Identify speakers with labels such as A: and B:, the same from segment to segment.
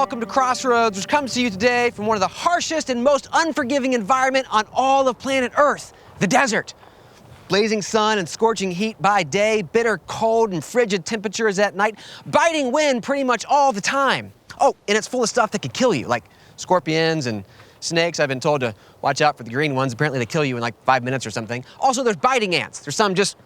A: welcome to Crossroads, which comes to you today from one of the harshest and most unforgiving environment on all of planet Earth, the desert. Blazing sun and scorching heat by day, bitter cold and frigid temperatures at night, biting wind pretty much all the time. Oh, and it's full of stuff that could kill you, like scorpions and snakes. I've been told to watch out for the green ones. Apparently they kill you in like 5 minutes or something. Also, there's biting ants. There's some just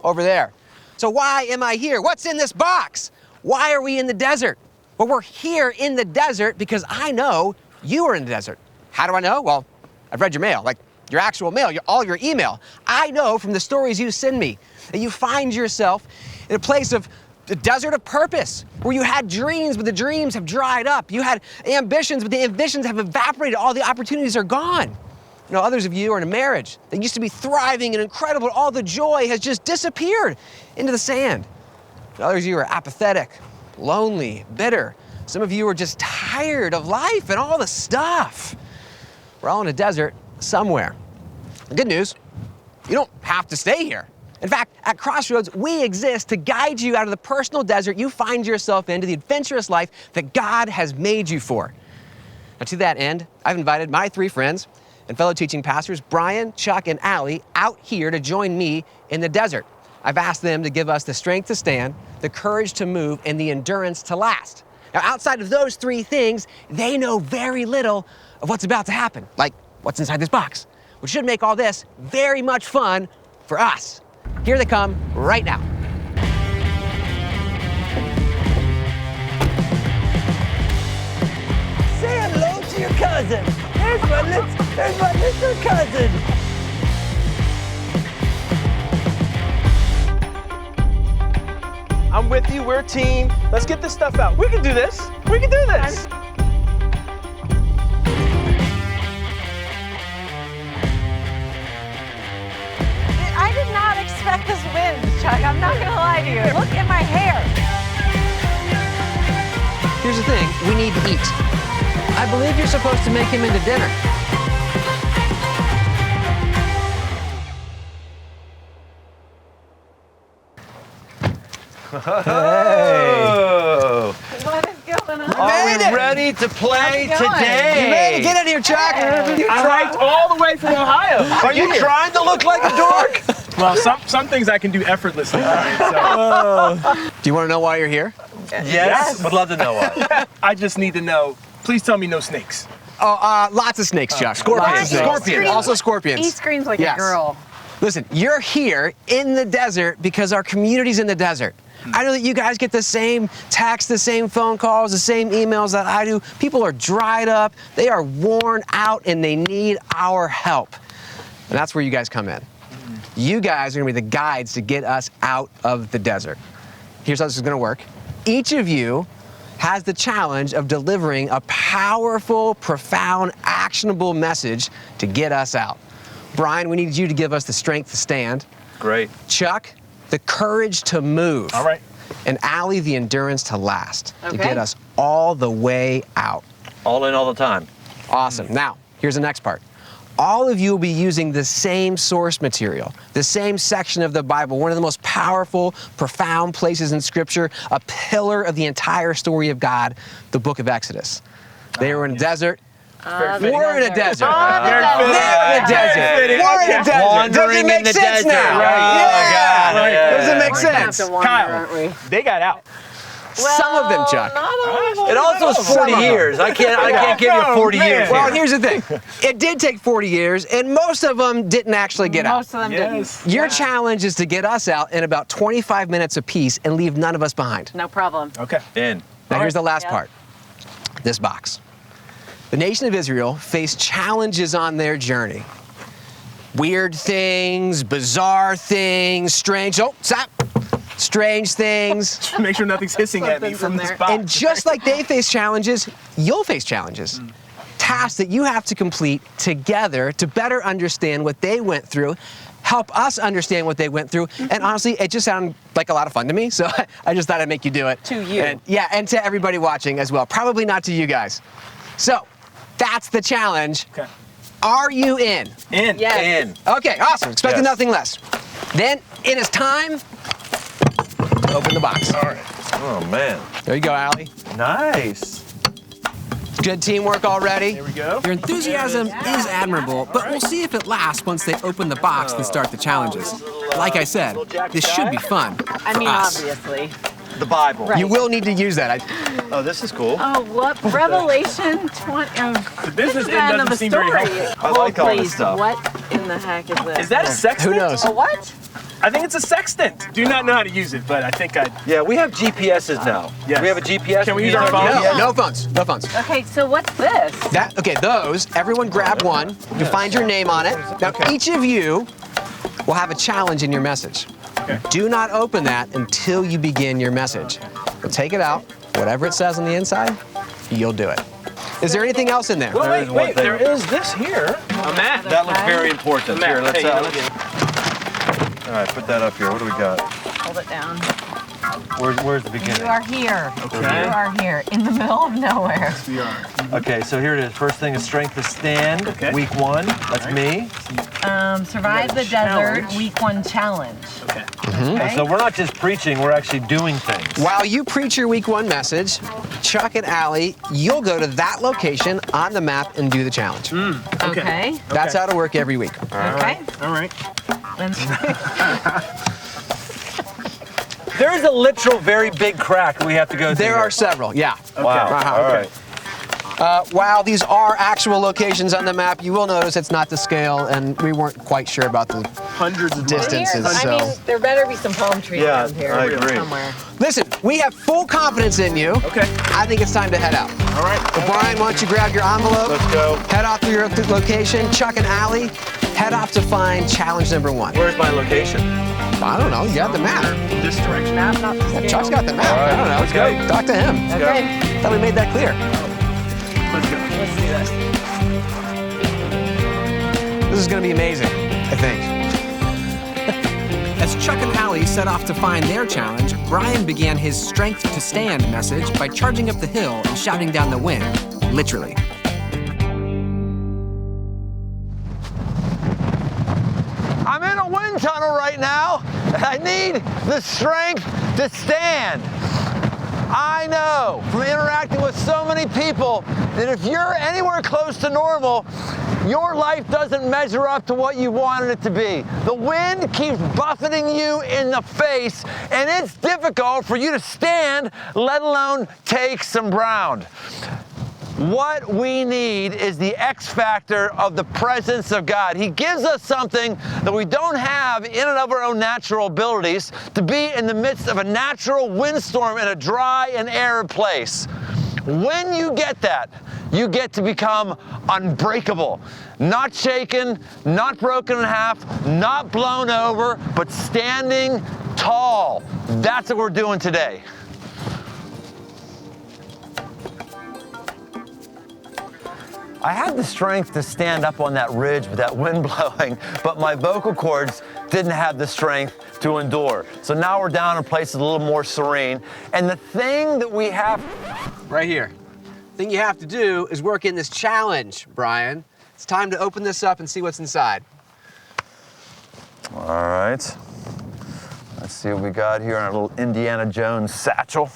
A: over there. So why am I here? What's in this box? Why are we in the desert? Well, we're here in the desert because I know you are in the desert. How do I know? Well, I've read your mail, like your actual mail, all your email. I know from the stories you send me that you find yourself in a place of the desert of purpose, where you had dreams, but the dreams have dried up. You had ambitions, but the ambitions have evaporated. All the opportunities are gone. You know, others of you are in a marriage that used to be thriving and incredible. All the joy has just disappeared into the sand. And others of you are apathetic, lonely, bitter. Some of you are just tired of life and all the stuff. We're all in a desert somewhere. The good news, you don't have to stay here. In fact, at Crossroads, we exist to guide you out of the personal desert you find yourself into the adventurous life that God has made you for. Now, to that end, I've invited my 3 friends and fellow teaching pastors, Brian, Chuck, and Allie, out here to join me in the desert. I've asked them to give us the strength to stand, the courage to move, and the endurance to last. Now, outside of those 3 things, they know very little of what's about to happen, like what's inside this box, which should make all this very much fun for us. Here they come right now.
B: Say hello to your cousin. There's my little cousin.
C: I'm with you, we're a team. Let's get this stuff out. We can do this. We can do this.
D: I did not expect this wind, Chuck. I'm not gonna lie to you. Look at my hair.
A: Here's the thing, we need to eat. I believe you're supposed to make him into dinner.
C: Oh.
D: What is going on?
B: Are we
A: made it.
B: ready to play
D: How's it going?
B: today?
A: You made it. Get in here, Chuck.
C: I hiked all the way from Ohio.
B: Are you trying to look like a dork?
C: Well, some things I can do effortlessly. Right? So,
A: Do you want to know why you're here?
B: Yes. Would love to know why.
C: I just need to know. Please tell me no snakes.
A: Oh, lots of snakes, Chuck. Scorpions.
B: Lots of snakes.
A: Scorpions. Also scorpions.
D: He screams like
A: Yes.
D: a girl.
A: Listen, you're here in the desert because our community's in the desert. I know that you guys get the same texts, the same phone calls, the same emails that I do. People are dried up, they are worn out, and they need our help. And that's where you guys come in. You guys are gonna be the guides to get us out of the desert. Here's how this is gonna work. Each of you has the challenge of delivering a powerful, profound, actionable message to get us out. Brian, we need you to give us the strength to stand.
B: Great.
A: Chuck, the courage to move.
C: All right.
A: And Allie, the endurance to last, to
D: Okay.
A: get us all the way out.
B: All in all the time.
A: Awesome. Now, here's the next part. All of you will be using the same source material, the same section of the Bible, one of the most powerful, profound places in Scripture, a pillar of the entire story of God, the book of Exodus. They were in a desert. We're in a desert. They're in a desert. We're in a desert. Does it
B: Wandering
A: make
B: in the
A: sense
B: desert.
A: now?
B: Right.
A: Yeah.
B: Oh, yeah.
A: Does it make
D: We're gonna have
A: sense?
D: to wander,
C: Kyle,
D: aren't we?
C: they got out.
A: Some of them, Chuck.
D: Not all of them.
B: It also was 40 years. I can't give you 40 years.
A: Well,
B: here.
A: here's the thing. It did take 40 years, and most of them didn't actually get out.
D: Most of them didn't.
A: Your challenge is to get us out in about 25 minutes apiece and leave none of us behind.
D: No problem.
C: Okay.
B: In.
A: Now, here's the last
D: Yeah.
A: part. This box. The nation of Israel faced challenges on their journey. Weird things, bizarre things, strange, strange things.
C: Make sure nothing's hissing at me
D: Something's
C: from
D: in
C: this
D: there.
C: box.
A: And just like they face challenges, you'll face challenges. Tasks that you have to complete together to better understand what they went through, help us understand what they went through. And honestly, it just sounded like a lot of fun to me, so I just thought I'd make you do it.
D: To you.
A: And, yeah, and to everybody watching as well. Probably not to you guys. So, that's the challenge.
C: Okay.
A: Are you in?
C: In.
D: Yes.
B: In.
A: Okay, awesome. Expecting
B: Yes.
A: nothing less. Then it is time to open the box.
C: All right.
B: Oh, man.
A: There you go, Allie.
B: Nice.
A: Good teamwork already.
C: Here we go.
A: Your enthusiasm is admirable, but we'll see if it lasts once they open the box and start the challenges. Like I said, this should be fun.
D: I mean,
A: for us.
D: obviously.
B: The Bible.
D: Right.
A: You will need to use that.
B: Oh, this is cool.
D: Oh, what? Revelation 20.
C: The business end
D: end
C: doesn't
D: of the
C: seem very
D: story.
C: helpful.
B: I like all this
D: Please,
B: stuff.
D: what in the heck is this?
C: Is that a sextant?
A: Who knows?
D: A what?
C: I think it's a sextant. Do not know how to use it, but I think I.
B: Yeah, we have GPSs now.
C: Yes.
B: We have a GPS.
C: Can we use our phones?
A: No, no phones. No phones.
D: Okay, so what's this?
A: Those, everyone grab one. You find your name on it. Now, each of you will have a challenge in your message.
C: Okay.
A: Do not open that until you begin your message. You'll take it out, whatever it says on the inside, you'll do it. Is there anything else in there?
C: Well,
B: There is one thing.
C: there is this here. A map.
B: That looks very important. Here, let's.
C: Hey,
B: All right, put that up here. What do we got?
D: Hold it down.
B: Where's the beginning?
D: You are here.
C: Okay.
D: You are here in the middle of nowhere.
C: we are.
B: Okay, so here it is. First thing is strength to stand.
C: Okay.
B: Week 1. That's me.
D: Survive the
C: challenge.
D: desert, week 1 challenge.
C: Okay.
D: Okay?
B: So we're not just preaching, we're actually doing things.
A: While you preach your week 1 message, Chuck and Allie, you'll go to that location on the map and do the challenge.
D: Okay.
A: That's how to work every week.
D: Okay.
C: All right.
B: There is a literal very big crack we have to go through.
A: There
B: here.
A: are several, yeah.
B: Wow.
A: Uh-huh,
B: All
A: okay.
B: right.
A: While these are actual locations on the map, you will notice it's not to scale, and we weren't quite sure about the
C: Hundreds of
A: distances.
D: I
A: So,
D: mean, there better be some palm trees
B: Yeah,
D: around here
B: I agree.
D: somewhere.
A: listen, we have full confidence in you.
C: Okay.
A: I think it's time to head out.
C: All right.
A: So, Brian, why don't you grab your envelope?
B: Let's go.
A: Head off to your location. Chuck and Allie, head off to find challenge number 1.
B: Where's my location?
A: I don't know. You got the map.
C: This direction.
D: Map, not to scale.
A: Chuck's got the map.
B: All right,
A: I don't know.
B: let's go.
A: Talk to him.
D: Okay.
A: Thought we made that clear.
C: Let's go.
D: Let's do this.
A: This is going to be amazing, I think. As Chuck and Allie set off to find their challenge, Brian began his strength to stand message by charging up the hill and shouting down the wind, literally.
B: I'm in a wind tunnel right now, and I need the strength to stand. I know from interacting with so many people that if you're anywhere close to normal, your life doesn't measure up to what you wanted it to be. The wind keeps buffeting you in the face, and it's difficult for you to stand, let alone take some ground. What we need is the X factor of the presence of God. He gives us something that we don't have in and of our own natural abilities, to be in the midst of a natural windstorm in a dry and arid place. When you get that, you get to become unbreakable. Not shaken, not broken in half, not blown over, but standing tall. That's what we're doing today. I had the strength to stand up on that ridge with that wind blowing, but my vocal cords didn't have the strength to endure. So now we're down in places a little more serene. And the thing that we have...
A: Right here. The thing you have to do is work in this challenge, Brian. It's time to open this up and see what's inside.
B: All right. Let's see what we got here in our little Indiana Jones satchel.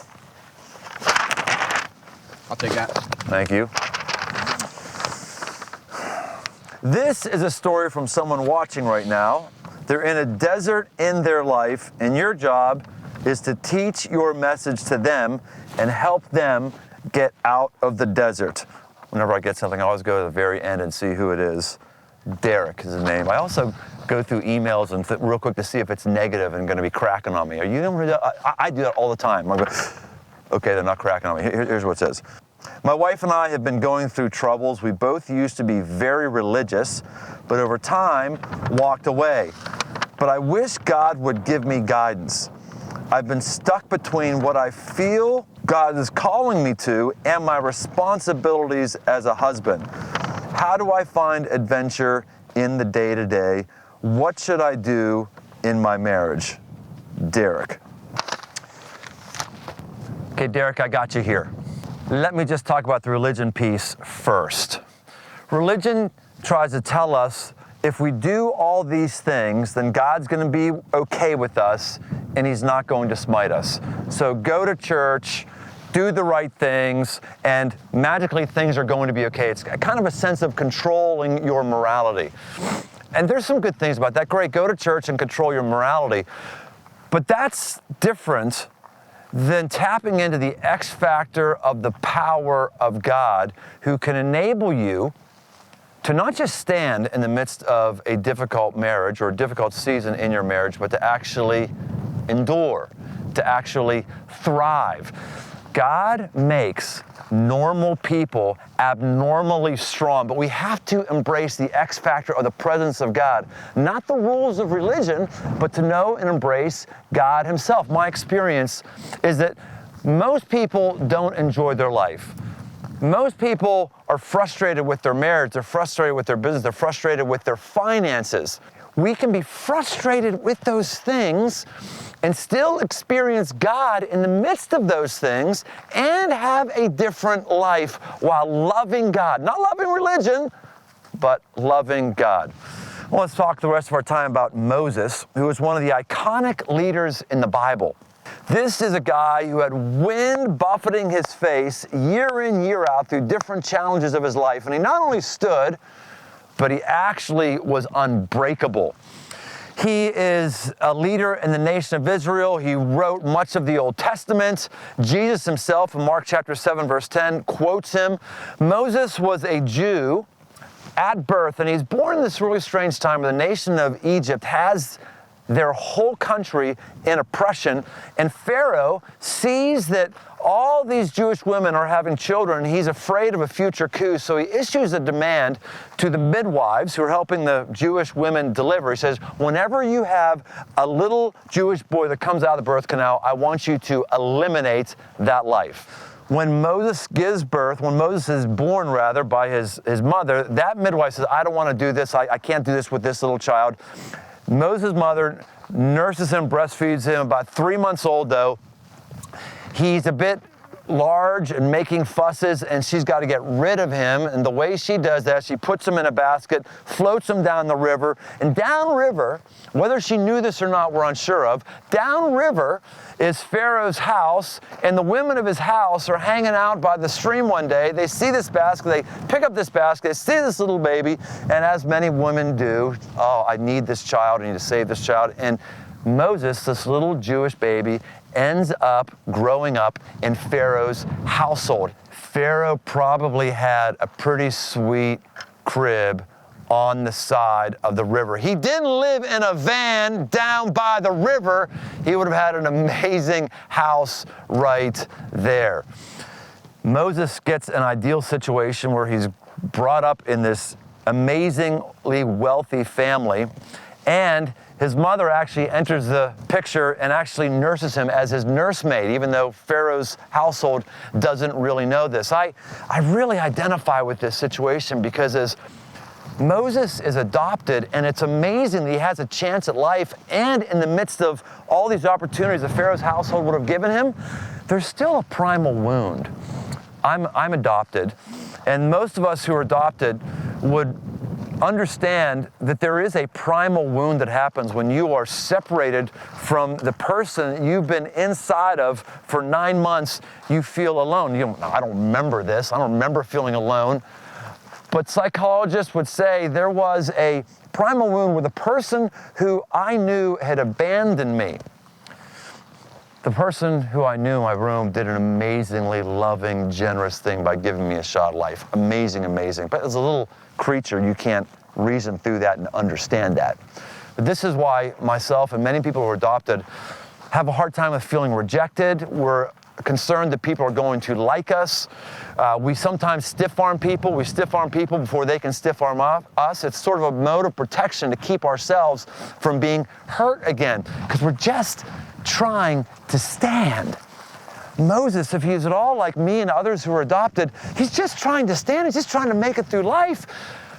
A: I'll take that.
B: Thank you. This is a story from someone watching right now. They're in a desert in their life, and your job is to teach your message to them and help them get out of the desert. Whenever I get something, I always go to the very end and see who it is. Derek is his name. I also go through emails and real quick to see if it's negative and going to be cracking on me. Are you going to do that? I do that all the time. I go, okay, they're not cracking on me. Here's what it says. My wife and I have been going through troubles. We both used to be very religious, but over time walked away. But I wish God would give me guidance. I've been stuck between what I feel God is calling me to and my responsibilities as a husband. How do I find adventure in the day-to-day? What should I do in my marriage? Derek. Okay, Derek, I got you here. Let me just talk about the religion piece first. Religion tries to tell us if we do all these things, then God's going to be okay with us and he's not going to smite us. So go to church, do the right things, and magically things are going to be okay. It's kind of a sense of controlling your morality. And there's some good things about that. Great, go to church and control your morality. But that's different than tapping into the X factor of the power of God, who can enable you to not just stand in the midst of a difficult marriage or a difficult season in your marriage, but to actually endure, to actually thrive. God makes normal people abnormally strong, but we have to embrace the X factor of the presence of God. Not the rules of religion, but to know and embrace God himself. My experience is that most people don't enjoy their life. Most people are frustrated with their marriage, they're frustrated with their business, they're frustrated with their finances. We can be frustrated with those things and still experience God in the midst of those things and have a different life while loving God. Not loving religion, but loving God. Well, let's talk the rest of our time about Moses, who was one of the iconic leaders in the Bible. This is a guy who had wind buffeting his face year in, year out through different challenges of his life. And he not only stood, but he actually was unbreakable. He is a leader in the nation of Israel. He wrote much of the Old Testament. Jesus himself, in Mark chapter 7, verse 10, quotes him. Moses was a Jew at birth, and he's born in this really strange time where the nation of Egypt has their whole country in oppression, and Pharaoh sees that all these Jewish women are having children. He's afraid of a future coup, so he issues a demand to the midwives who are helping the Jewish women deliver. He says, whenever you have a little Jewish boy that comes out of the birth canal, I want you to eliminate that life. When Moses gives birth, when Moses is born rather by his mother, that midwife says, I don't want to do this. I can't do this with this little child. Moses' mother nurses him, breastfeeds him. About 3 months old, though, he's a bit large and making fusses, and she's got to get rid of him. And the way she does that, she puts him in a basket, floats him down the river. And downriver, whether she knew this or not, we're unsure of, downriver is Pharaoh's house, and the women of his house are hanging out by the stream one day. They see this basket, they pick up this basket, they see this little baby, and as many women do, oh, I need this child, I need to save this child. And Moses, this little Jewish baby, ends up growing up in Pharaoh's household. Pharaoh probably had a pretty sweet crib on the side of the river. He didn't live in a van down by the river. He would have had an amazing house right there. Moses gets an ideal situation where he's brought up in this amazingly wealthy family, and his mother actually enters the picture and actually nurses him as his nursemaid, even though Pharaoh's household doesn't really know this. I really identify with this situation because as Moses is adopted, and it's amazing that he has a chance at life, and in the midst of all these opportunities that Pharaoh's household would have given him, there's still a primal wound. I'm adopted, and most of us who are adopted would understand that there is a primal wound that happens when you are separated from the person you've been inside of for 9 months. You feel alone. I don't remember this. I don't remember feeling alone. But psychologists would say there was a primal wound with a person who I knew had abandoned me. The person who I knew in my room did an amazingly loving, generous thing by giving me a shot at life. Amazing, amazing. But as a little creature, you can't reason through that and understand that. But this is why myself and many people who are adopted have a hard time with feeling rejected. We're concerned that people are going to like us. We sometimes stiff-arm people. We stiff-arm people before they can stiff-arm us. It's sort of a mode of protection to keep ourselves from being hurt again, because we're just trying to stand. Moses, if he's at all like me and others who are adopted, he's just trying to stand. He's just trying to make it through life.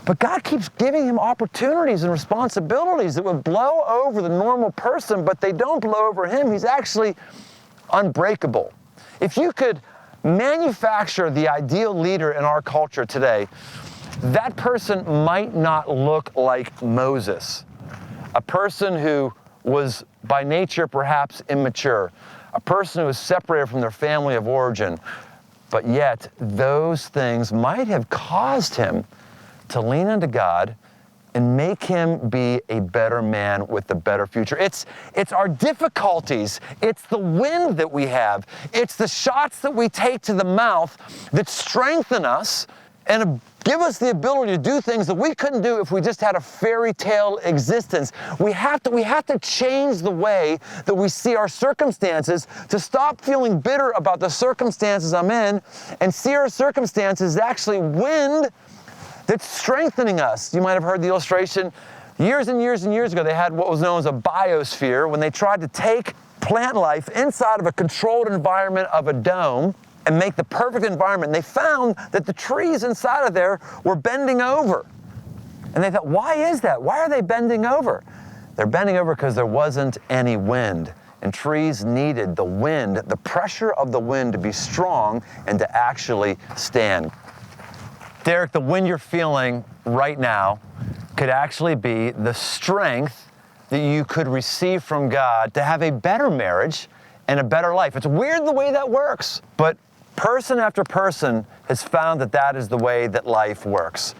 B: But God keeps giving him opportunities and responsibilities that would blow over the normal person, but they don't blow over him. He's actually unbreakable. If you could manufacture the ideal leader in our culture today, that person might not look like Moses, a person who was by nature perhaps immature, a person who is separated from their family of origin. But yet, those things might have caused him to lean into God and make him be a better man with a better future. It's our difficulties, it's the wind that we have, it's the shots that we take to the mouth that strengthen us and give us the ability to do things that we couldn't do if we just had a fairy tale existence. We have to change the way that we see our circumstances to stop feeling bitter about the circumstances I'm in and see our circumstances as actually wind that's strengthening us. You might have heard the illustration years and years and years ago. They had what was known as a biosphere when they tried to take plant life inside of a controlled environment of a dome and make the perfect environment. And they found that the trees inside of there were bending over. And they thought, why is that? Why are they bending over? They're bending over because there wasn't any wind. And trees needed the wind, the pressure of the wind to be strong and to actually stand. Derek, the wind you're feeling right now could actually be the strength that you could receive from God to have a better marriage and a better life. It's weird the way that works, but person after person has found that that is the way that life works.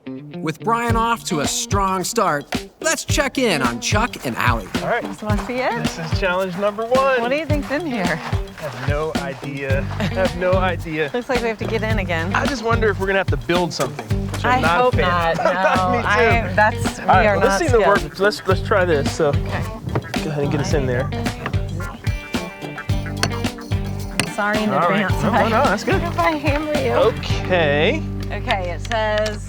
A: With Brian off to a strong start, let's check in on Chuck and Allie.
C: All right,
D: This must be it.
C: this is challenge number 1.
D: What do you think's in here?
C: I have no idea. I have no idea.
D: Looks like we have to get in again.
C: I just wonder if we're gonna have to build something. Which I'm
D: I
C: not
D: hope
C: a fan.
D: not. No,
C: Me too.
D: we
C: All right,
D: are
C: well,
D: not
C: let's see the work.
D: skilled.
C: Let's try this. So
D: Okay.
C: go ahead and get us in there.
D: Sorry in
C: All right.
D: advance.
C: No, no, that's good.
D: If I hammer you.
C: Okay.
D: Okay, it says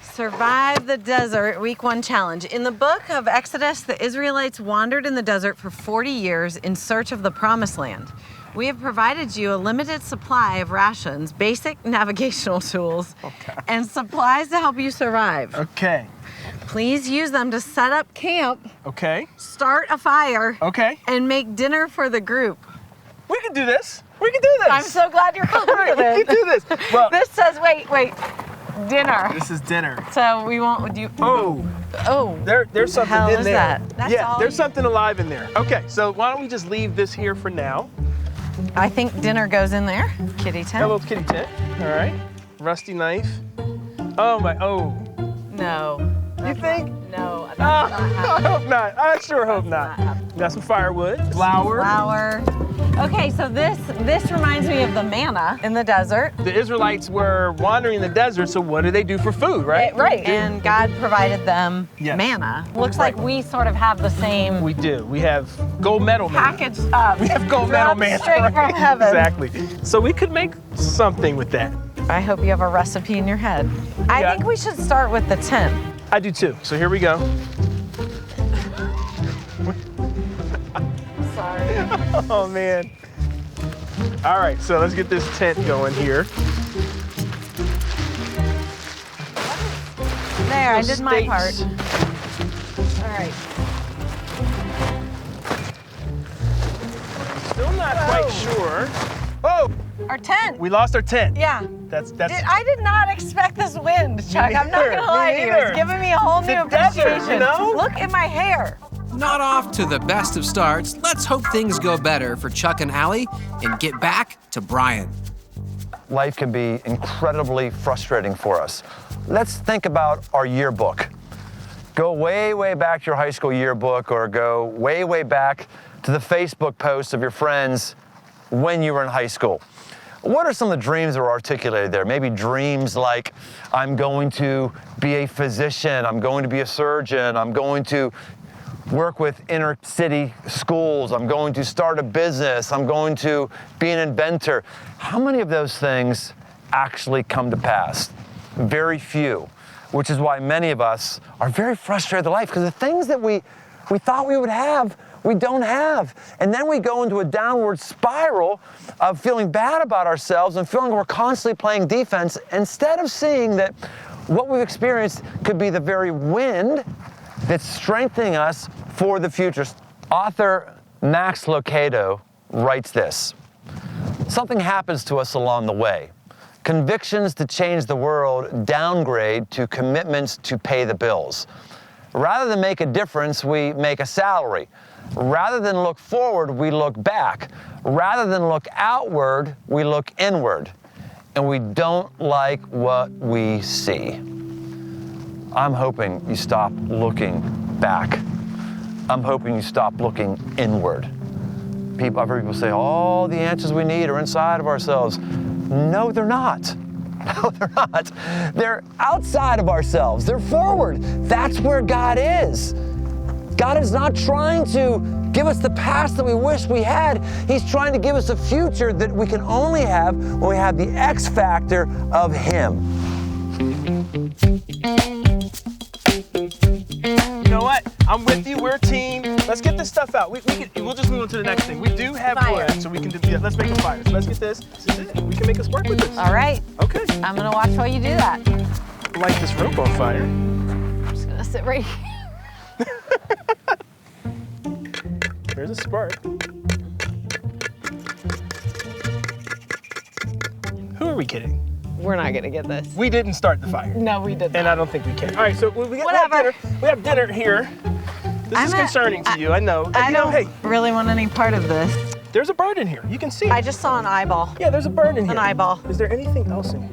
D: survive the desert, week 1 challenge. In the book of Exodus, the Israelites wandered in the desert for 40 years in search of the promised land. We have provided you a limited supply of rations, basic navigational tools, and supplies to help you survive.
C: Okay.
D: Please use them to set up camp,
C: Okay.
D: start a fire,
C: Okay.
D: and make dinner for the group.
C: We can do this. We can do this.
D: I'm so glad you're
C: All right, we
D: confident.
C: can do this. Well,
D: This says, wait, dinner.
C: this is dinner.
D: So we won't, would you?
C: Oh,
D: Oh.
C: there's something
D: hell
C: in
D: is
C: there.
D: that? That's
C: Yeah,
D: all
C: there's
D: you-
C: something alive in there. Okay, so why don't we just leave this here for now?
D: I think dinner goes in there. Kitty
C: Got a
D: tent.
C: little kitty tent. All right. Rusty knife. Oh my. Oh.
D: No.
C: You think?
D: No. That's
C: Oh,
D: not
C: I
D: happening.
C: hope not. I sure hope
D: not
C: not.
D: happening.
C: Got some firewood. Flour.
D: Flour. Okay, so this reminds me of the manna in the desert.
C: The Israelites were wandering in the desert, so what do they do for food, right?
D: Right. And God provided them
C: Yes.
D: manna. Looks like we sort of have the same
C: We do. We have gold medal man.
D: packaged up.
C: We have gold medal
D: dropped
C: man.
D: straight
C: right?
D: from heaven.
C: Exactly. So we could make something with that.
D: I hope you have a recipe in your head. I
C: Yeah.
D: think we should start with the tent.
C: I do too. So here we go.
D: Sorry.
C: Oh man. All right, so let's get this tent going here.
D: There, I did my part.
C: Stakes.
D: All right.
C: Still not quite sure. Oh,
D: Our tent.
C: we lost our tent.
D: Yeah.
C: That's
D: I did not expect this wind, Chuck. I'm not
C: neither,
D: gonna lie
C: me
D: to you.
C: neither.
D: It's giving me a whole new
C: The desert,
D: appreciation.
C: you know?
D: Look at my hair.
A: Not off to the best of starts, let's hope things go better for Chuck and Allie and get back to Brian.
B: Life can be incredibly frustrating for us. Let's think about our yearbook. Go way, way back to your high school yearbook, or go way, way back to the Facebook posts of your friends when you were in high school. What are some of the dreams that are articulated there? Maybe dreams like, I'm going to be a physician, I'm going to be a surgeon, I'm going to work with inner city schools, I'm going to start a business, I'm going to be an inventor. How many of those things actually come to pass? Very few, which is why many of us are very frustrated with life, because the things that we thought we would have, we don't have. And then we go into a downward spiral of feeling bad about ourselves and feeling we're constantly playing defense, instead of seeing that what we've experienced could be the very wind that's strengthening us for the future. Author Max Lucado writes this: something happens to us along the way. Convictions to change the world downgrade to commitments to pay the bills. Rather than make a difference, we make a salary. Rather than look forward, we look back. Rather than look outward, we look inward. And we don't like what we see. I'm hoping you stop looking back. I'm hoping you stop looking inward. I've heard people say, all the answers we need are inside of ourselves. No, they're not. No, they're not. They're outside of ourselves. They're forward. That's where God is. God is not trying to give us the past that we wish we had. He's trying to give us a future that we can only have when we have the X factor of Him.
C: You know what? I'm with you. We're a team. Let's get this stuff out. We'll just move on to the next thing. We do have
D: Fire.
C: wood, so we can do. Yeah, let's make a fire. So let's get this. This is it. We can make a spark with this.
D: All right.
C: Okay.
D: I'm gonna watch while you do that.
C: Light this rope on fire.
D: I'm just gonna sit right here.
C: There's a spark. Who are we kidding?
D: We're not gonna get this.
C: We didn't start the fire.
D: No, we did
C: And
D: not.
C: I don't think we can. All right, so we have
D: Whatever.
C: dinner. We have dinner here. This is concerning to you, I know.
D: I
C: You know,
D: don't
C: hey,
D: really want any part of this.
C: there's a bird in here. You can see it.
D: I just saw an eyeball.
C: Yeah, there's a bird in here.
D: An eyeball.
C: Is there anything else in here?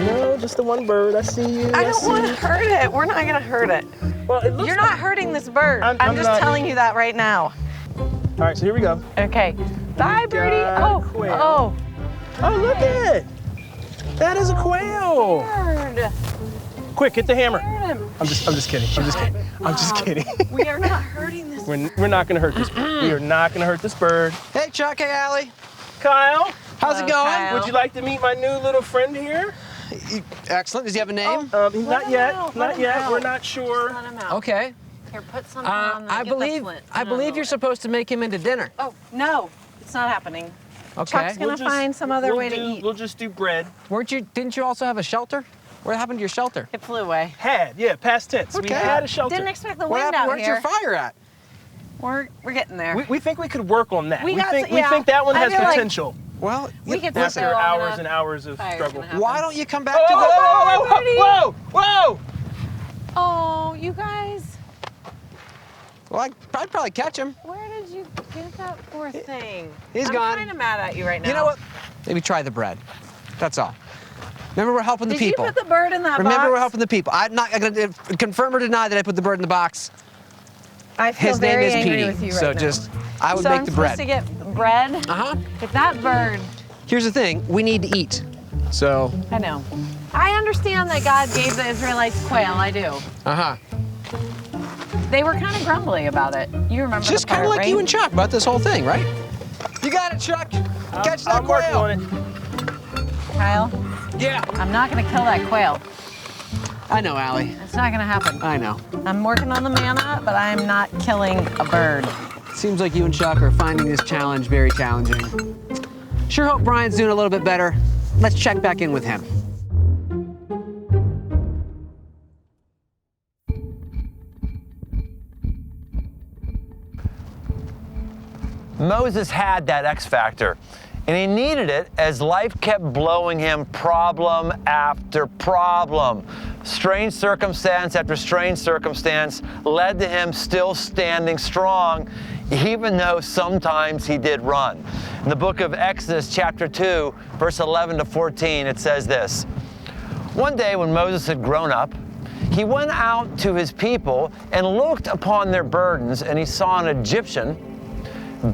C: No, just the one bird. I see you.
D: I don't
C: see
D: want to
C: you.
D: hurt it. We're not gonna hurt it.
C: Well, it looks
D: You're
C: like-
D: not hurting this bird.
C: I'm
D: I'm just
C: not.
D: telling you that right now.
C: All right, so here we go.
D: Okay. Bye, birdie.
C: God, quail.
D: Oh,
C: Oh, look at it. That is a quail.
D: bird.
C: Quick, hit the hammer.
D: Bird.
C: I'm just kidding. I'm just kidding.
D: We are not hurting this.
C: We're not gonna hurt this bird. We are not gonna hurt this bird.
A: Hey, Chuck. Hey, Allie.
C: Kyle,
A: How's it
D: Hello,
A: going?
D: Kyle.
C: would you like to meet my new little friend here?
A: Excellent. Does he have a name?
C: Not
D: Let him
C: yet.
D: out,
C: Not
D: let him
C: yet.
D: out.
C: We're not sure.
D: Let him out.
A: Okay.
D: Here, put something on.
A: I believe you're supposed to make him into dinner.
D: Oh no, it's not happening.
A: Okay.
D: Chuck's gonna find some other way to eat.
C: We'll just do bread.
A: Didn't you also have a shelter? What happened to your shelter?
D: It flew away.
C: Past tense. We
A: Okay.
C: had a shelter.
D: Didn't expect the
A: What
D: wind
A: happened?
D: out
A: Where's
D: here.
A: your fire at?
D: We're getting there.
C: We think we could work on that.
D: We got
C: think
D: some- yeah.
C: that one
D: I
C: has
D: feel like-
C: potential.
A: Well,
D: We could
C: After
D: still
C: hours and hours of
D: fire's
C: struggle.
D: gonna happen.
A: why don't you come back
C: Whoa,
A: to the...
C: whoa, whoa,
D: Birdie.
C: whoa, whoa, whoa!
D: Oh, you guys,
A: Well, I'd probably catch him.
D: where did you get that poor thing?
A: He's
D: I'm
A: gone.
D: kind of mad at you right now.
A: You know what? Maybe try the bread. That's all. Remember, we're helping the
D: Did
A: people.
D: you put the bird in that
A: Remember,
D: box?
A: we're helping the people. I'm not going to confirm or deny that I put the bird in the box.
D: I feel
A: His name
D: very
A: is
D: angry
A: Petey.
D: with you right
A: So
D: now.
A: just, I would
D: so
A: make
D: I'm
A: the
D: supposed
A: bread.
D: to get bread.
A: Uh-huh.
D: If that bird,
A: Here's the thing. We need to eat. So,
D: I know. I understand that God gave the Israelites quail. I do.
A: uh-huh.
D: They were kind of grumbly about it. You remember
A: Just
D: the part,
A: kind of like
D: right?
A: you and Chuck about this whole thing, right? You got it, Chuck. Catch that
C: I'm working
A: quail.
C: on it.
D: Kyle,
A: Yeah.
D: I'm not gonna kill that quail.
A: I know, Allie.
D: It's not gonna happen.
A: I know.
D: I'm working on the manna, but I'm not killing a bird.
A: Seems like you and Chuck are finding this challenge very challenging. Sure hope Brian's doing a little bit better. Let's check back in with him.
B: Moses had that X factor, and he needed it as life kept blowing him problem after problem. Strange circumstance after strange circumstance led to him still standing strong, even though sometimes he did run. In the book of Exodus, chapter 2, verse 11 to 14, it says this: "One day when Moses had grown up, he went out to his people and looked upon their burdens, and he saw an Egyptian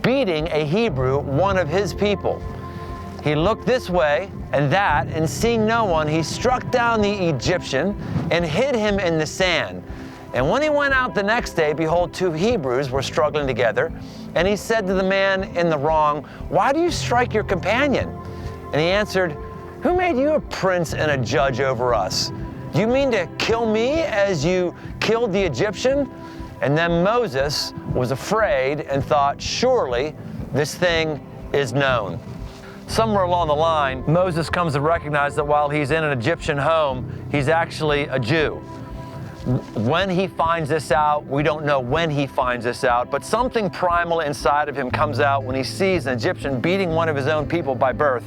B: beating a Hebrew, one of his people. He looked this way and that, and seeing no one, he struck down the Egyptian and hid him in the sand. And when he went out the next day, behold, two Hebrews were struggling together. And he said to the man in the wrong, 'Why do you strike your companion?' And he answered, 'Who made you a prince and a judge over us? Do you mean to kill me as you killed the Egyptian?' And then Moses was afraid and thought, 'Surely this thing is known.'" Somewhere along the line, Moses comes to recognize that while he's in an Egyptian home, he's actually a Jew. When he finds this out, we don't know when he finds this out, but something primal inside of him comes out when he sees an Egyptian beating one of his own people by birth.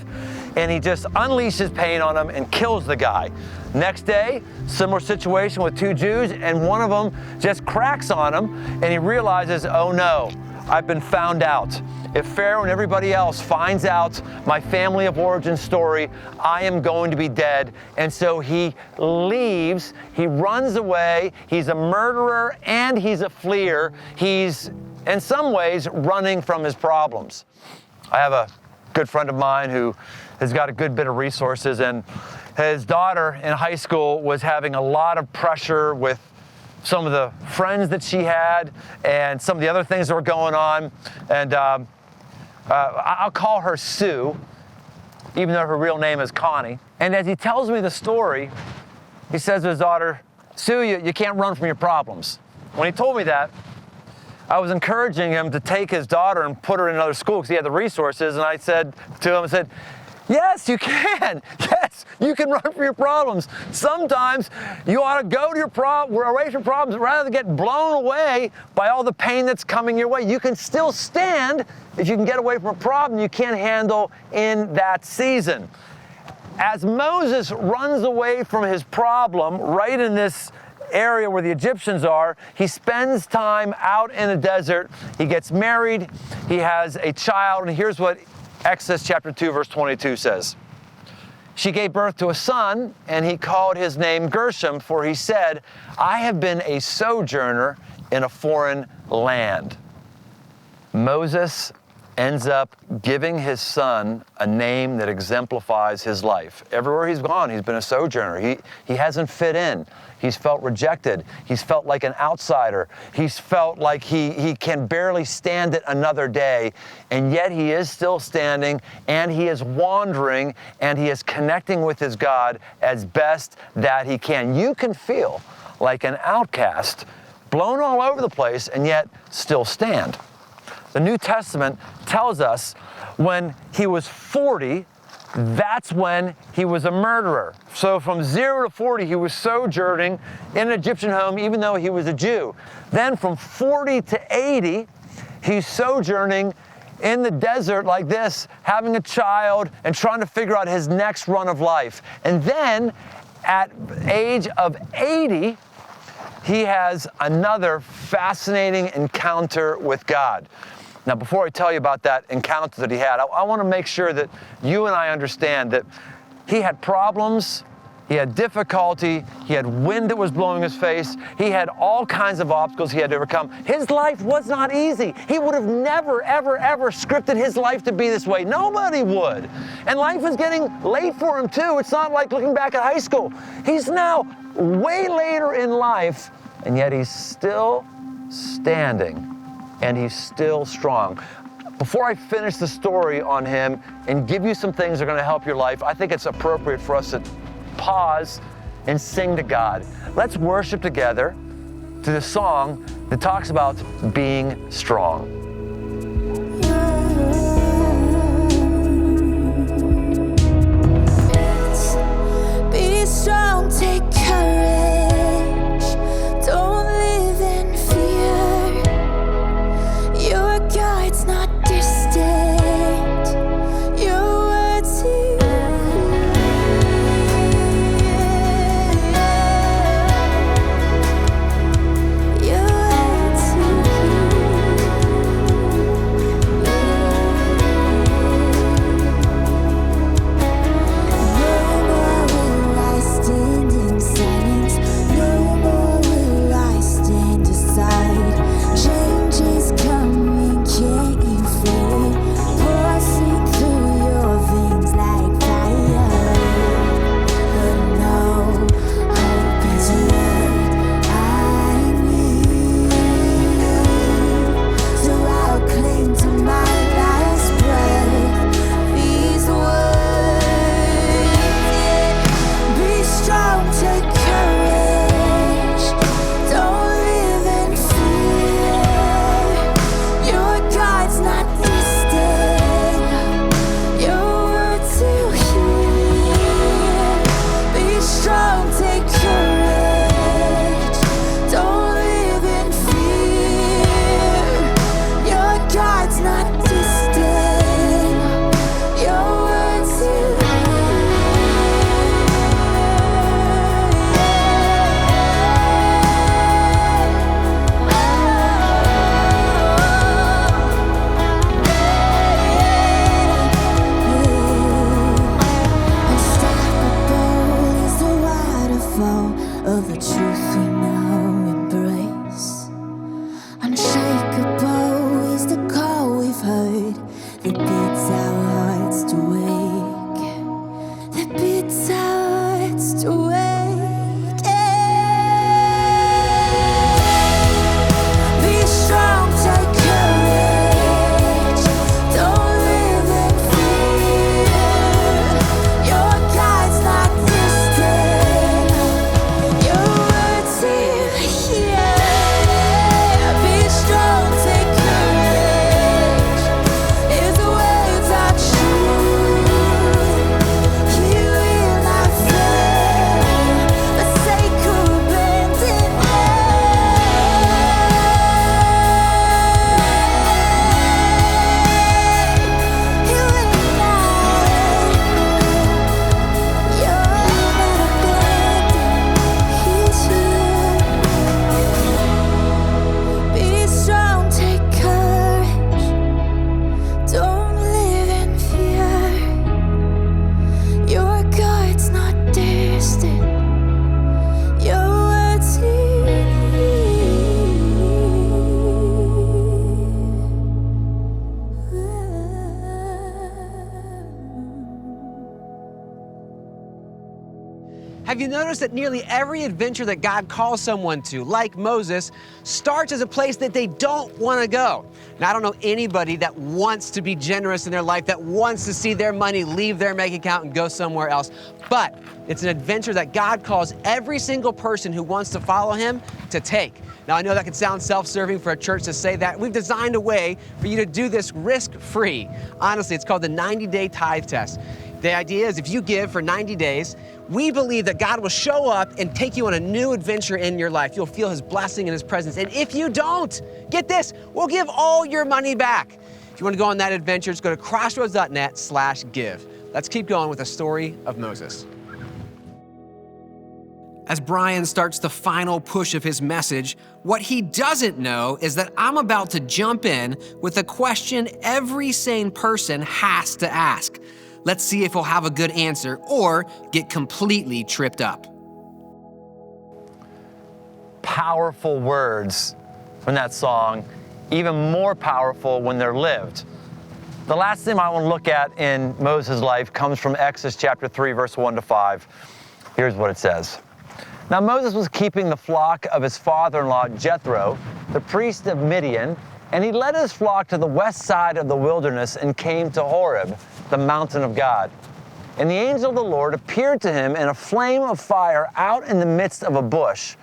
B: and he just unleashes pain on him and kills the guy. Next day, similar situation with two Jews, and one of them just cracks on him, and he realizes, oh no, I've been found out. If Pharaoh and everybody else finds out my family of origin story, I am going to be dead. And so he leaves, he runs away, he's a murderer and he's a fleer. He's, in some ways, running from his problems. I have a good friend of mine who has got a good bit of resources, and his daughter in high school was having a lot of pressure with some of the friends that she had and some of the other things that were going on. And I'll call her Sue, even though her real name is Connie. And as he tells me the story, he says to his daughter, Sue, you can't run from your problems. When he told me that, I was encouraging him to take his daughter and put her in another school because he had the resources. And I said to him, I said, yes, you can. Yes, you can run from your problems. Sometimes you ought to go to your away from your problems rather than get blown away by all the pain that's coming your way. You can still stand if you can get away from a problem you can't handle in that season. As Moses runs away from his problem right in this area where the Egyptians are, he spends time out in the desert. He gets married. He has a child. And here's what Exodus chapter 2, verse 22 says. She gave birth to a son, and he called his name Gershom, for he said, I have been a sojourner in a foreign land. Moses ends up giving his son a name that exemplifies his life. Everywhere he's gone, he's been a sojourner. He hasn't fit in. He's felt rejected. He's felt like an outsider. He's felt like he can barely stand it another day, and yet he is still standing, and he is wandering, and he is connecting with his God as best that he can. You can feel like an outcast, blown all over the place, and yet still stand. The New Testament tells us when he was 40, that's when he was a murderer. So from 0 to 40, he was sojourning in an Egyptian home, even though he was a Jew. Then from 40 to 80, he's sojourning in the desert like this, having a child and trying to figure out his next run of life. And then at age of 80, he has another fascinating encounter with God. Now, before I tell you about that encounter that he had, I want to make sure that you and I understand that he had problems, he had difficulty, he had wind that was blowing his face, he had all kinds of obstacles he had to overcome. His life was not easy. He would have never, ever, ever scripted his life to be this way. Nobody would. And life is getting late for him, too. It's not like looking back at high school. He's now way later in life, and yet he's still standing. And he's still strong. Before I finish the story on him and give you some things that are going to help your life, I think it's appropriate for us to pause and sing to God. Let's worship together to the song that talks about being strong.
E: Be strong, take courage. Don't live in fear. Your God's not distant. Your words hear. Your words No more will I stand in silence. of the truth we now embrace. Unshakable is the call we've heard that bids our hearts to wake, that bids our hearts to wake. Be strong, take courage, don't live in fear. Your guide's not distant, your words here. Be strong, take courage, is the waves are true. You will not fail, forsake or abandon you will not, you're not abandoned, he's here. Be strong, take courage, don't live in fear. Your God's not distant, your words
A: Have you noticed that nearly every adventure that God calls someone to, like Moses, starts as a place that they don't want to go? Now, I don't know anybody that wants to be generous in their life, that wants to see their money leave their bank account and go somewhere else. But it's an adventure that God calls every single person who wants to follow him to take. Now, I know that can sound self-serving for a church to say that. We've designed a way for you to do this risk-free. Honestly, it's called the 90-day tithe test. The idea is if you give for 90 days, we believe that God will show up and take you on a new adventure in your life. You'll feel his blessing and his presence. And if you don't, get this, we'll give all your money back. If you want to go on that adventure, just go to crossroads.net/give. Let's keep going with the story of Moses. As Brian starts the final push of his message, what he doesn't know is that I'm about to jump in with a question every sane person has to ask. Let's see if he'll have a good answer or get completely tripped up.
B: Powerful words from that song, even more powerful when they're lived. The last thing I want to look at in Moses' life comes from Exodus chapter 3, verse 1-5. Here's what it says. Now Moses was keeping the flock of his father-in-law Jethro, the priest of Midian, and he led his flock to the west side of the wilderness and came to Horeb, the mountain of God. And the angel of the Lord appeared to him in a flame of fire out in the midst of a bush.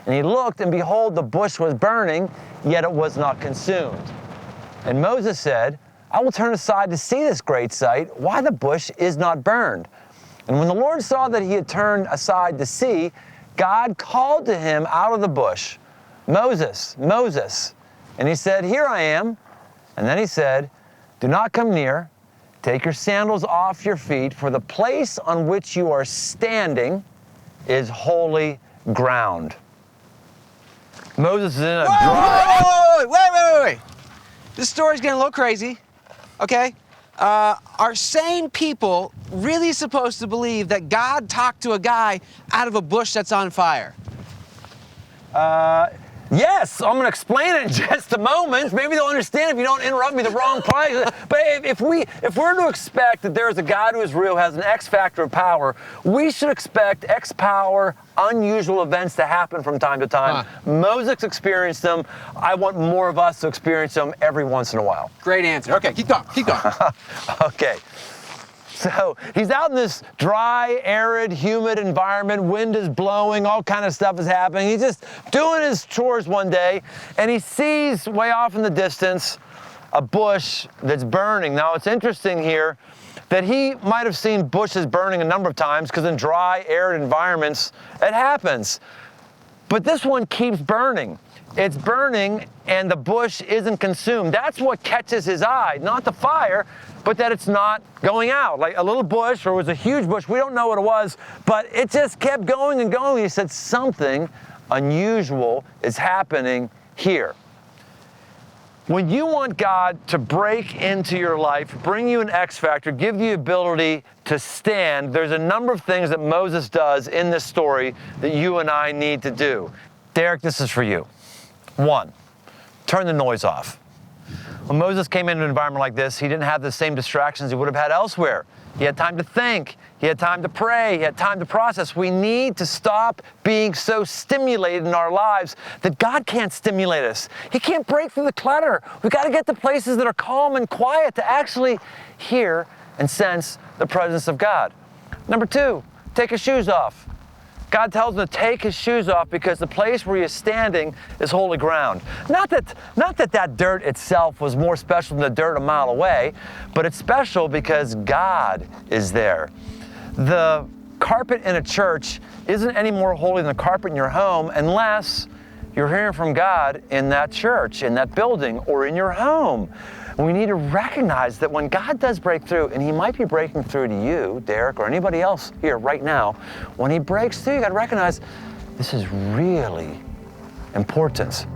B: And he looked, and behold, the bush was burning, yet it was not consumed. And Moses said, I will turn aside to see this great sight, why the bush is not burned. And when the Lord saw that he had turned aside to see, God called to him out of the bush, Moses, Moses. And he said, Here I am. And then he said, Do not come near. Take your sandals off your feet, for the place on which you are standing is holy ground. Moses is in a dry...
A: Wait. This story's getting a little crazy, okay? Are sane people really supposed to believe that God talked to a guy out of a bush that's on fire?
B: Yes, I'm going to explain it in just a moment. Maybe they'll understand if you don't interrupt me the wrong place. But if we're to expect that there is a God who is real, has an X factor of power, we should expect X power, unusual events to happen from time to time. Moses experienced them. I want more of us to experience them every once in a while.
A: Great answer. Okay, keep going.
B: Okay. So he's out in this dry, arid, humid environment. Wind is blowing, all kind of stuff is happening. He's just doing his chores one day, and he sees way off in the distance a bush that's burning. Now, it's interesting here that he might have seen bushes burning a number of times because in dry, arid environments, it happens. But this one keeps burning. It's burning, and the bush isn't consumed. That's what catches his eye, not the fire, but that it's not going out. Like a little bush, or it was a huge bush, we don't know what it was, but it just kept going and going. He said, something unusual is happening here. When you want God to break into your life, bring you an X factor, give you the ability to stand, there's a number of things that Moses does in this story that you and I need to do. Derek, this is for you. 1, turn the noise off. When Moses came into an environment like this, he didn't have the same distractions he would have had elsewhere. He had time to think. He had time to pray. He had time to process. We need to stop being so stimulated in our lives that God can't stimulate us. He can't break through the clutter. We've got to get to places that are calm and quiet to actually hear and sense the presence of God. Number 2, take his shoes off. God tells him to take his shoes off because the place where he is standing is holy ground. Not that dirt itself was more special than the dirt a mile away, but it's special because God is there. The carpet in a church isn't any more holy than the carpet in your home unless you're hearing from God in that church, in that building, or in your home. We need to recognize that when God does break through, and he might be breaking through to you, Derek, or anybody else here right now, when he breaks through, you got to recognize this is really important.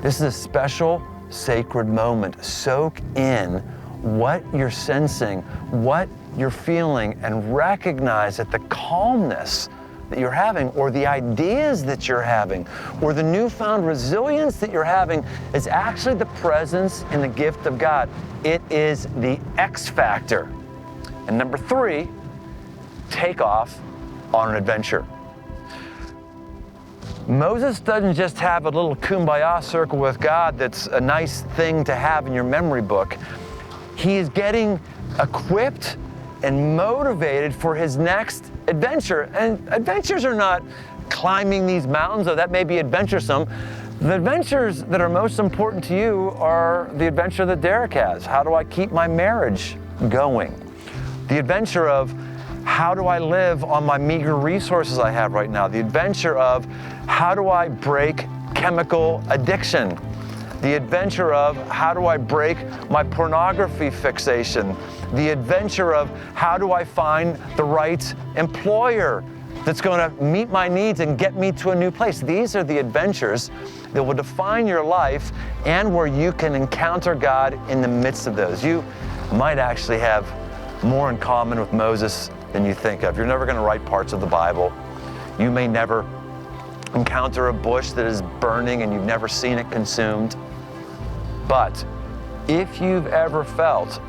B: This is a special, sacred moment. Soak in what you're sensing, what you're feeling, and recognize that the calmness that you're having, or the ideas that you're having, or the newfound resilience that you're having is actually the presence and the gift of God. It is the X factor. And number 3, take off on an adventure. Moses doesn't just have a little kumbaya circle with God that's a nice thing to have in your memory book. He is getting equipped and motivated for his next adventure. And adventures are not climbing these mountains, though that may be adventuresome. The adventures that are most important to you are the adventure that Derek has. How do I keep my marriage going? The adventure of how do I live on my meager resources I have right now? The adventure of how do I break chemical addiction? The adventure of how do I break my pornography fixation? The adventure of how do I find the right employer that's going to meet my needs and get me to a new place? These are the adventures that will define your life and where you can encounter God in the midst of those. You might actually have more in common with Moses than you think of. You're never going to write parts of the Bible. You may never encounter a bush that is burning and you've never seen it consumed. But if you've ever felt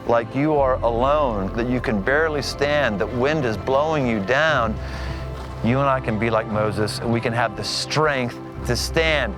B: like you are alone, that you can barely stand, that wind is blowing you down, you and I can be like Moses, and we can have the strength to stand.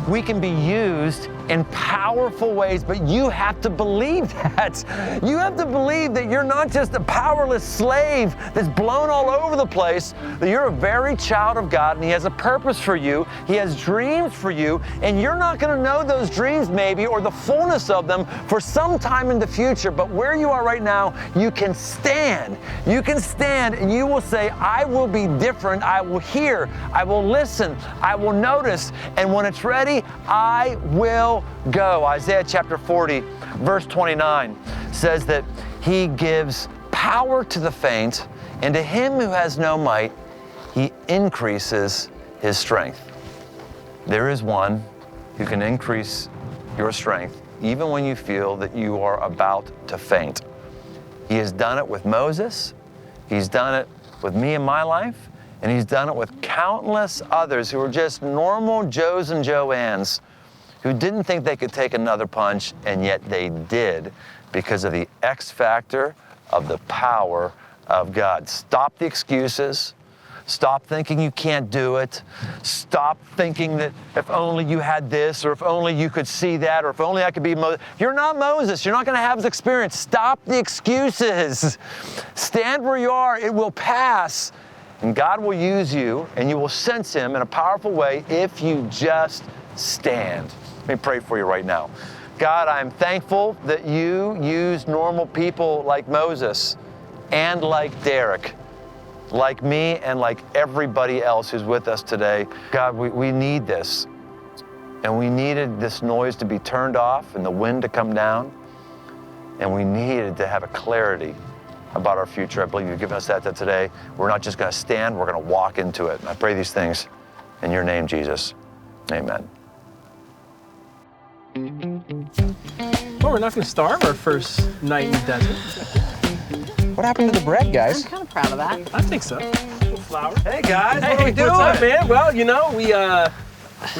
B: We can be used in powerful ways, but you have to believe that. You have to believe that you're not just a powerless slave that's blown all over the place, that you're a very child of God and he has a purpose for you. He has dreams for you, and you're not going to know those dreams maybe or the fullness of them for some time in the future, but where you are right now, you can stand. You can stand and you will say, I will be different. I will hear. I will listen. I will notice. And when it's ready, I will go. Isaiah chapter 40, verse 29 says that he gives power to the faint, and to him who has no might, he increases his strength. There is one who can increase your strength even when you feel that you are about to faint. He has done it with Moses. He's done it with me in my life, and he's done it with countless others who are just normal Joes and Joannes who didn't think they could take another punch, and yet they did because of the X factor of the power of God. Stop the excuses. Stop thinking you can't do it. Stop thinking that if only you had this, or if only you could see that, or if only I could be Moses. You're not Moses. You're not going to have this experience. Stop the excuses. Stand where you are. It will pass. And God will use you, and you will sense him in a powerful way if you just stand. Let me pray for you right now. God, I'm thankful that you use normal people like Moses and like Derek, like me and like everybody else who's with us today. God, we need this. And we needed this noise to be turned off and the wind to come down. And we needed to have a clarity about our future. I believe you've given us that today. We're not just going to stand, we're going to walk into it. And I pray these things in your name, Jesus. Amen.
C: Well, we're not going to starve our first night in the desert.
A: What happened to the bread,
D: I'm
A: guys?
D: kind of proud of that.
C: I think so. A little flour.
B: Hey guys,
C: Hey,
B: what are we doing?
C: what's up, man? Well, you know, we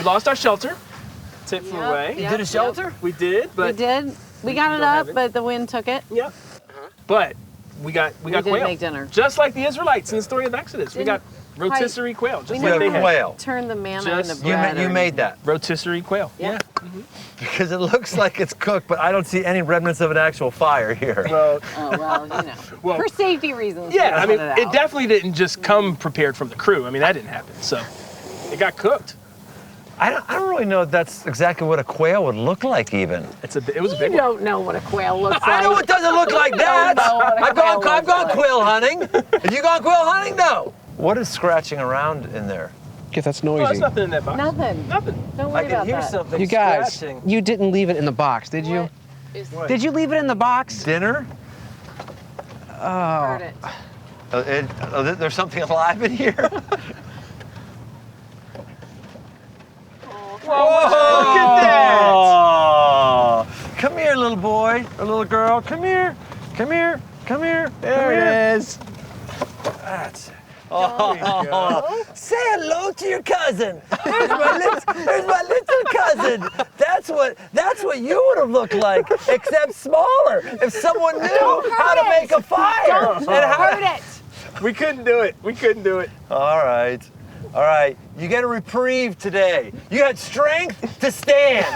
C: lost our shelter. Tip flew
D: Yep,
C: away.
D: yep,
B: Did a shelter?
C: We did,
D: We
C: but
D: did. We got it
C: don't have
D: up,
C: it.
D: but the wind took it.
C: Yep. But we got
D: did
C: quail.
D: make dinner.
C: Just like the Israelites in the story of Exodus. We got
D: Didn't
C: rotisserie quail, just
D: We
C: like
B: Yeah,
C: they had.
B: quail.
D: Turn the manna
C: Just-
D: into
B: You,
D: bread.
B: you
D: or
B: made that.
C: Rotisserie quail.
D: Yeah.
B: Because it looks like it's cooked, but I don't see any remnants of an actual fire here.
C: Well,
D: Oh, well, you know.
C: Well,
D: For safety reasons.
C: yeah, I
D: we
C: mean,
D: put
C: it
D: out.
C: definitely didn't just come prepared from the crew. I mean, that didn't happen. So it got cooked.
B: I don't really know if that's exactly what a quail would look like even.
C: It was a
D: You
C: big one.
D: don't know what a quail looks like.
B: I know it doesn't look like that.
D: know what a
B: I've gone
D: quail looks like.
B: quail hunting. Have you gone quail hunting? No. What is scratching around in there?
A: Guess that's
C: Oh, there's
A: noisy.
C: nothing in that box.
D: Nothing.
C: Nothing.
D: Don't
B: I
D: worry
B: can
D: about
B: hear
D: that.
B: something
A: You guys,
B: scratching.
A: you didn't leave it in the box, did you?
D: What is
C: What?
A: Did you leave it in the box?
B: Dinner?
D: Heard it.
B: There's something alive in here?
C: Look at that.
B: Oh, come here, little boy or little girl. Come here. Come here. Come here.
A: There it is.
B: That's it. Oh, say hello to your cousin. There's my little cousin. That's what you would have looked like, except smaller. If someone knew how to make a fire. And how
D: Heard it.
C: We couldn't do it. We couldn't do it.
B: All right. All right. You get a reprieve today. You had strength to stand.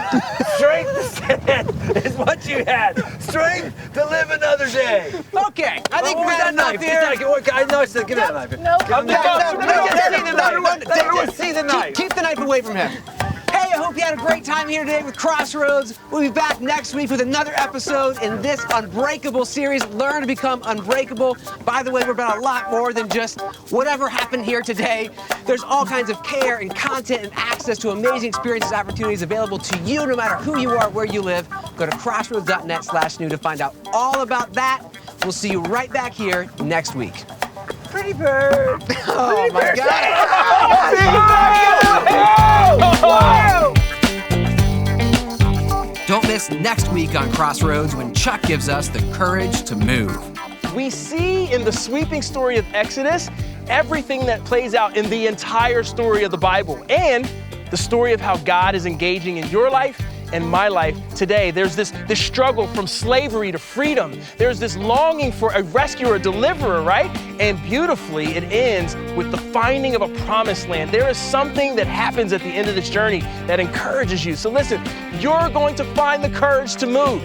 B: Strength to stand is what you had. Strength to live another day.
A: Okay, I think we've had enough here.
B: I know. Give me that knife.
D: No.
B: Let's see the knife.
A: Keep the knife away from him. Hey, I hope you had a great time here today with Crossroads. We'll be back next week with another episode in this Unbreakable series, Learn to Become Unbreakable. By the way, we're about a lot more than just whatever happened here today. There's all kinds of care and content and access to amazing experiences, opportunities available to you no matter who you are, where you live. Go to crossroads.net/new to find out all about that. We'll see you right back here next week.
B: Pretty bird.
A: Oh my God. Don't miss next week on Crossroads when Chuck gives us the courage to move.
C: We see in the sweeping story of Exodus everything that plays out in the entire story of the Bible and the story of how God is engaging in your life and my life today. There's this struggle from slavery to freedom. There's this longing for a rescuer, a deliverer, right? And beautifully, it ends with the finding of a promised land. There is something that happens at the end of this journey that encourages you. So listen, you're going to find the courage to move.